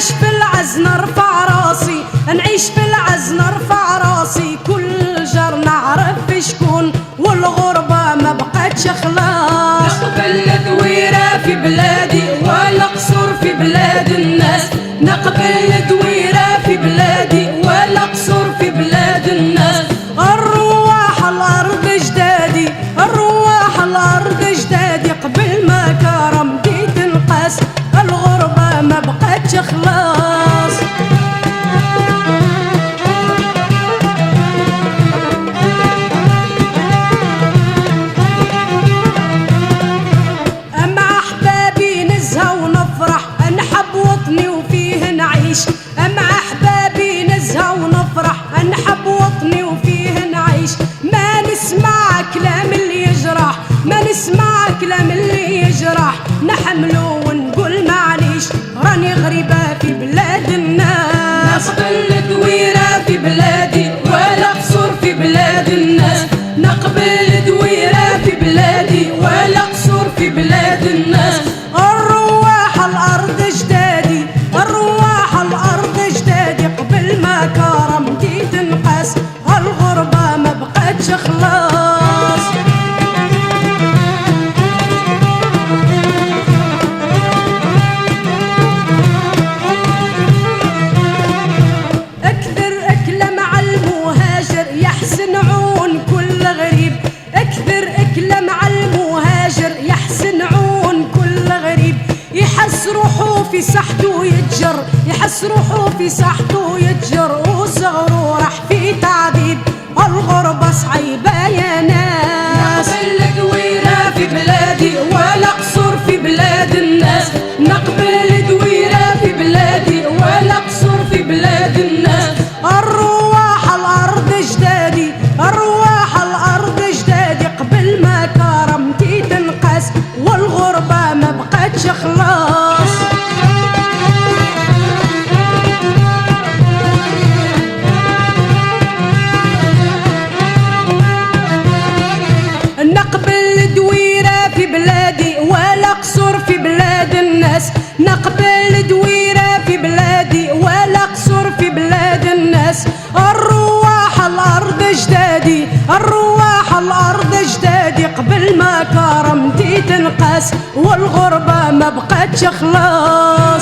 نعيش في العز نرفع راسي، نعيش في العز نرفع راسي، كل جار نعرف شكون، والغربة ما بقاتش خلاص. نقبل دويرة في بلادي ولا قصور في بلاد الناس، نقبل دويرة في بلادي ولا قصور في بلاد الناس. الرواح الأرض جدادي، الرواح الأرض جدادي، قبل ما كرمتي تنقاس، الغربة ما بقاتش خلاص. مع أحبابي نزهى ونفرح، نحب وطني وفيه نعيش، مع أحبابي نزهى ونفرح، نحب وطني وفيه نعيش. ما نسمع كلام اللي يجرح، ما نسمع كلام اللي يجرح، نحمله ونقول معليش، راني غريبة في بلاد الناس. نقبل دويرة في بلادي ولا قصور في بلاد الناس، نقبل دويرة في بلادي ولا قصور في بلاد الناس. الرواح الأرض جدادي، الرواح الأرض جدادي، قبل ما كرمتي تنقاس، الغربة ما بقاتش خلاص. اكثر أكلة مع المهاجر يحسن عون كل غريب، اكثر أكلة مع المهاجر يحسن عون كل غريب. يحس روحه في ساحته يتجر، يحس روحه في ساحته يتجر، وصغره راح في تعذيب، الغربة صعيبة يا ناس. نقبل دويرة في بلادي ولا قصور في بلاد الناس، نقبل دويرة في بلادي ولا قصور في بلاد الناس. الرواح الأرض جدادي، الرواح الأرض جدادي، قبل ما كرمتي تنقاس، والغربة ما بقاتش خلاص. نقبل دويرة في بلادي ولا قصور في بلاد الناس، نقبل دويرة في بلادي ولا قصور في بلاد الناس. الرواح الأرض جدادي، الرواح الأرض جدادي، قبل ما كرمتي تنقاس، والغربة ما بقاتش خلاص.